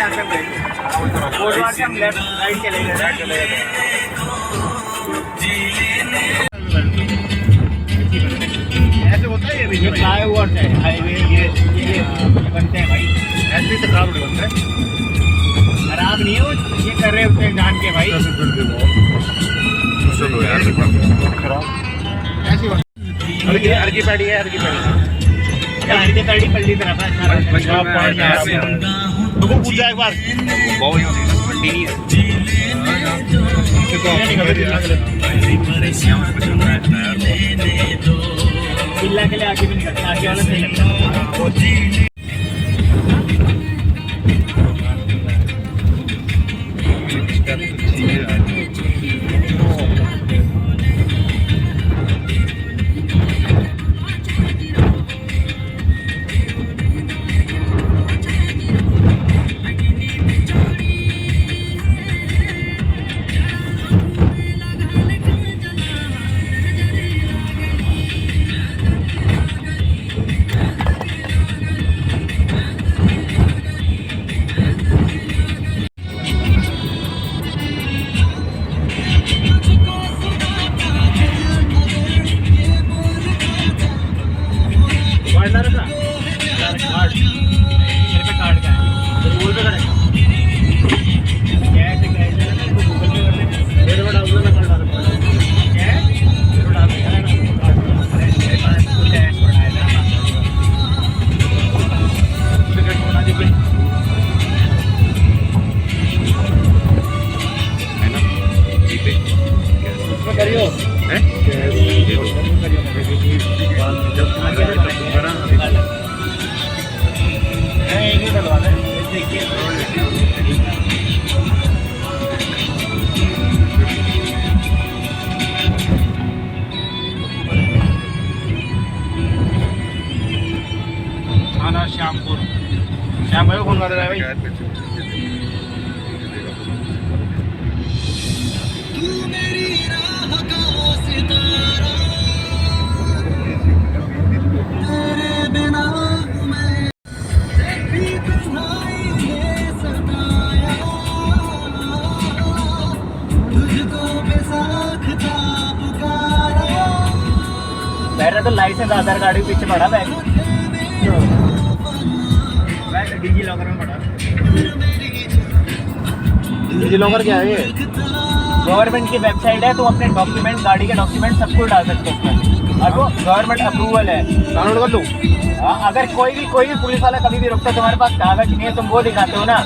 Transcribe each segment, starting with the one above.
यहाँ से बोर्डवार से हम लेफ्ट राइट चले गए। ऐसे होता है ये फ्लाई ओवर है हाईवे, ये बनते हैं भाई, ऐसे से खराब नहीं बनते। खराब नहीं हो, ये कर रहे होते हैं जान के भाई। चलो यार खराब ऐसी हर की पैड़ी है, हर की पैड़ी पल्ली तरफ है। लोगों पूछा एक बार बहुत ही नहीं है चिल्ला के लिए आगे भी नहीं करता, आगे वाला सही लगता है। श्यामपुर श्याम भाई को फोन कर रहा है भाई। तो लाइसेंस आधार कार्ड के पीछे पड़ा बैग, डिजी लॉकर में पड़ा। डिजी लॉकर क्या है? ये गवर्नमेंट की वेबसाइट है, तो अपने डॉक्यूमेंट, गाड़ी के डॉक्यूमेंट सब कुछ डाल सकते हो उसमें, और वो गवर्नमेंट अप्रूवल है। डाउनलोड कर लूँ? अगर कोई भी पुलिस वाला कभी भी रुकता है, तुम्हारे पास कागज नहीं है, तुम वो दिखाते हो ना,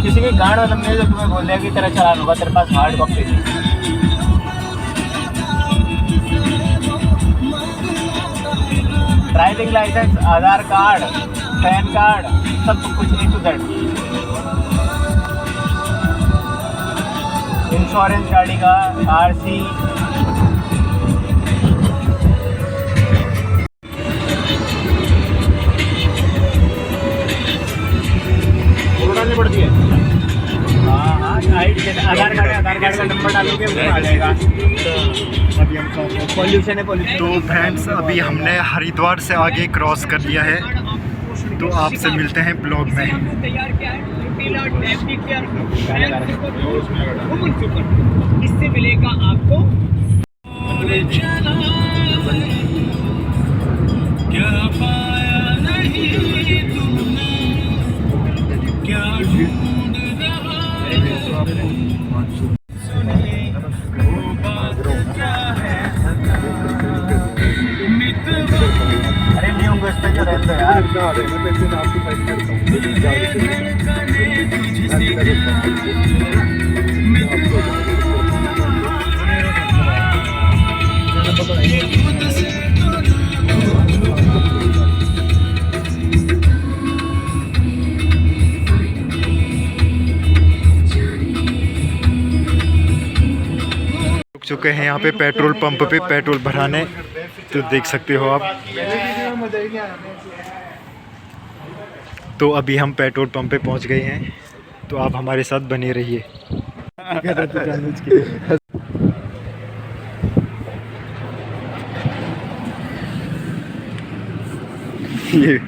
किसी की गाड़ में तुमने जो तुम्हें बोल दिया कि तेरा चालान होगा, तेरे पास हार्ड कॉपी थी। ड्राइविंग लाइसेंस, आधार कार्ड, पैन कार्ड, सब कुछ A to Z। इंश्योरेंस गाड़ी का, RC, फोटो डालनी पड़ती है। हाँ हाँ, आधार कार्ड का नंबर डालोगे वो आ जाएगा। पॉल्यूशन है, पॉल्यूशन। तो फ्रेंड्स अभी हमने हरिद्वार से आगे क्रॉस कर लिया है, तो आपसे मिलते हैं ब्लॉग में। इससे मिलेगा आपको क्या पाया नहीं तुमने, क्या रुक चुके हैं यहाँ पे पेट्रोल पंप पे पेट्रोल भराने, तो देख सकते हो आप। तो अभी हम पेट्रोल पंप पे पहुँच गए हैं, तो आप हमारे साथ बने रहिए। ये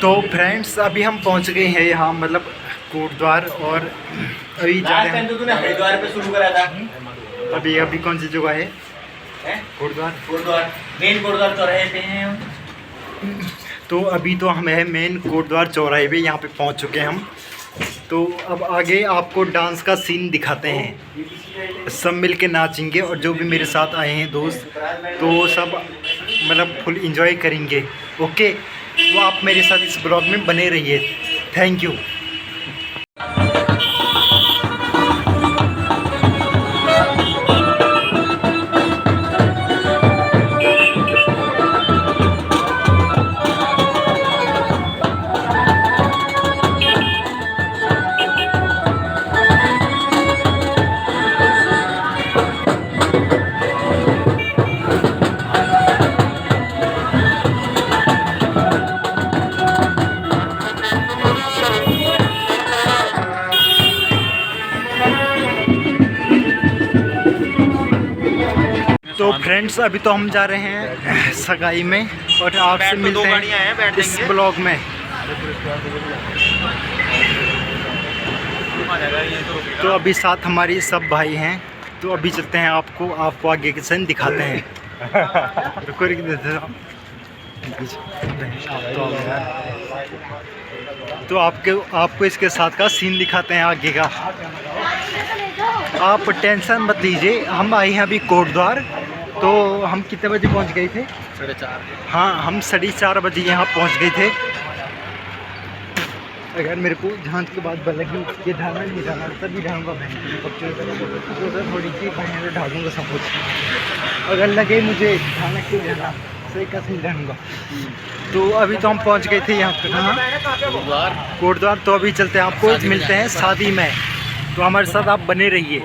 तो फ्रेंड्स अभी हम पहुंच गए हैं यहाँ मतलब कोटद्वार और अभी जा रहे हैं। तूने हरिद्वार पे शुरू करा था। अभी कौन सी जगह है? कोटद्वार मेन कोटद्वार चौराहे पे हैं हम। तो अभी तो हम है मेन कोटद्वार चौराहे पे, यहाँ पे पहुँच चुके हैं हम। तो अब आगे आपको डांस का सीन दिखाते हैं। सब मिल के नाचेंगे और जो भी मेरे साथ आए हैं दोस्त तो वो सब मतलब फुल इंजॉय करेंगे। ओके, तो आप मेरे साथ इस ब्लॉग में बने रहिए। Thank you. तो फ्रेंड्स अभी तो हम जा रहे हैं सगाई में और आपसे मिलते हैं इस ब्लॉग में। तो अभी साथ हमारी सब भाई हैं, तो अभी चलते हैं आपको आगे के सीन दिखाते हैं। तो आपको इसके साथ का सीन दिखाते हैं आगे का। आप टेंशन मत लीजिए, हम आए हैं अभी कोटद्वार। तो हम कितने बजे पहुंच गए थे? 4:30। हाँ, हम 4:30 बजे यहाँ पहुंच गए थे। अगर मेरे को झांझ के बाद लगी ये ढालना नहीं ढालना तभी ढालूंगा, थोड़ी सी बढ़िया ढालूंगा सब कुछ। अगर लगे मुझे ढालना क्यों ढालना, सही का सही ढालूंगा। तो अभी तो हम पहुंच गए थे यहाँ पे, कहाँ? कोटद्वार। तो अभी चलते हैं, आपको मिलते हैं शादी में, तो हमारे साथ आप बने रहिए।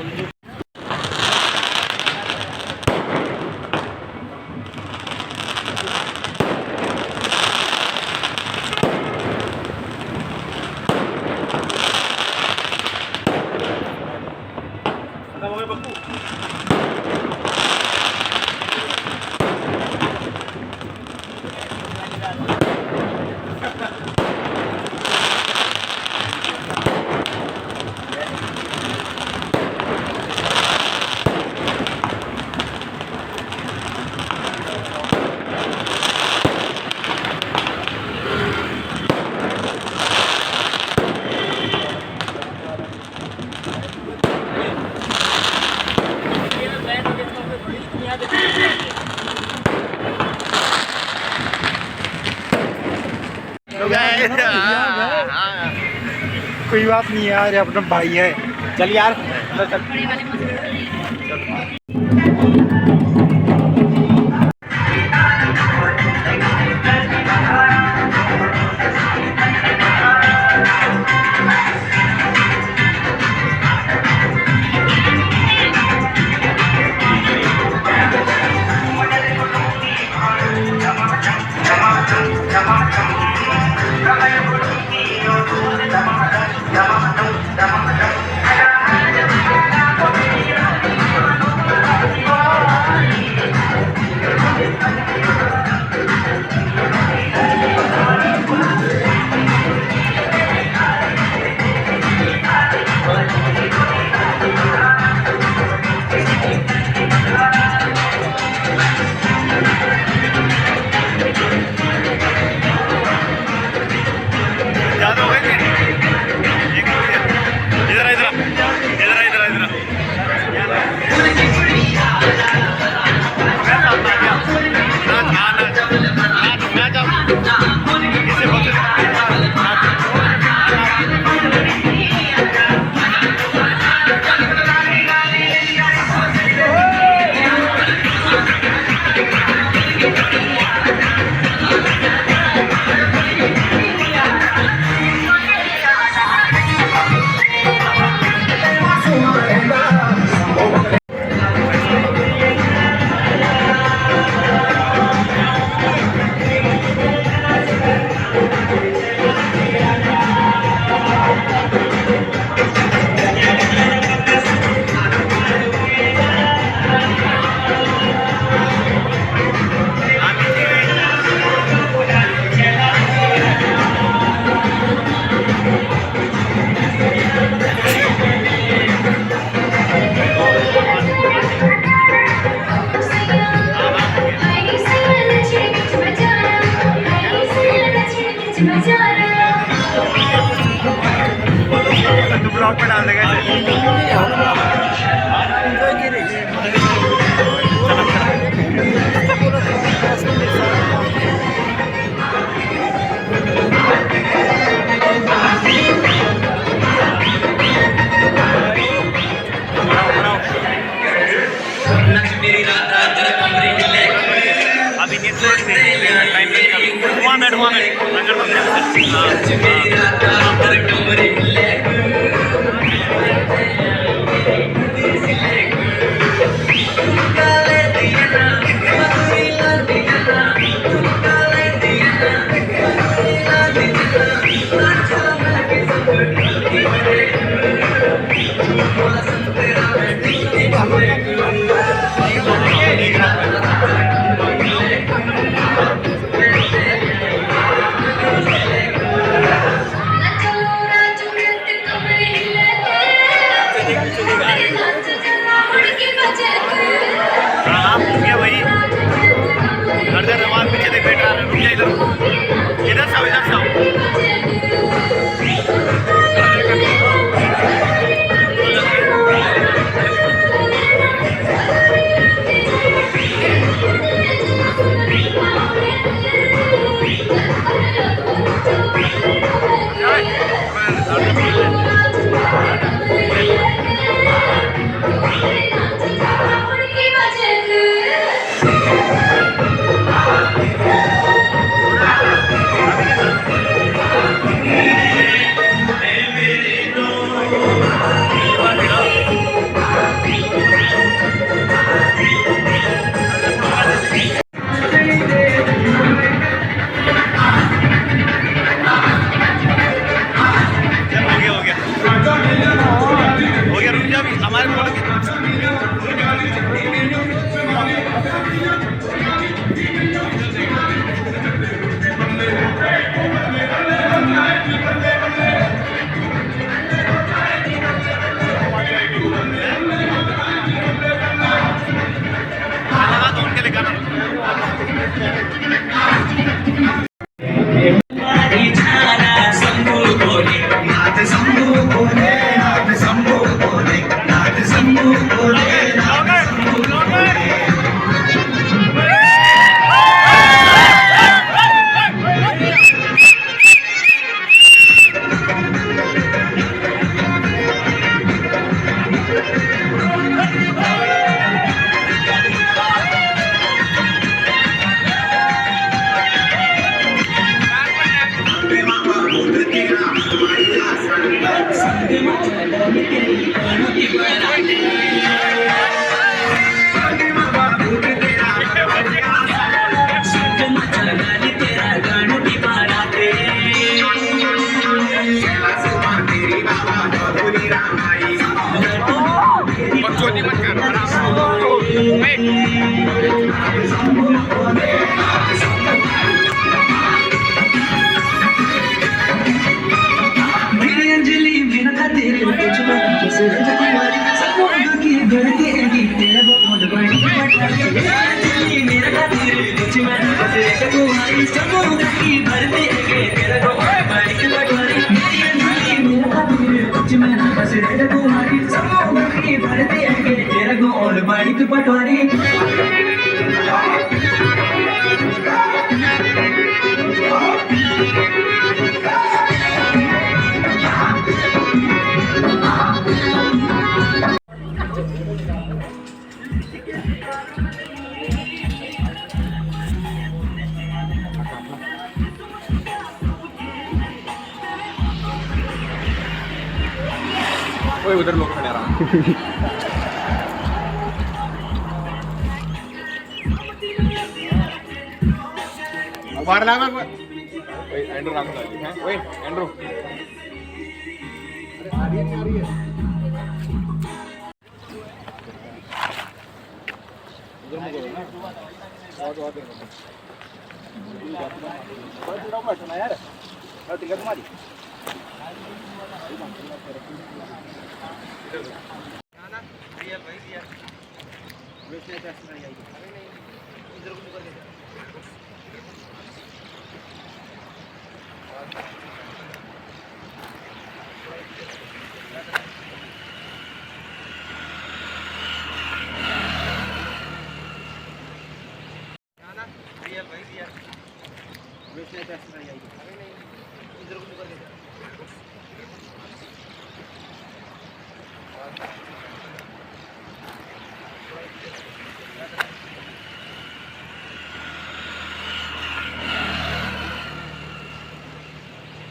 कोई बात नहीं यार, अपना भाई है। चल यार, चल। ब्लॉग में डाल देगा। अभी टाइम पटवारी उधर लोग खड़े रहा बाहर लागा एंड्रू राख एंड्रू यार तुम्हारी भाई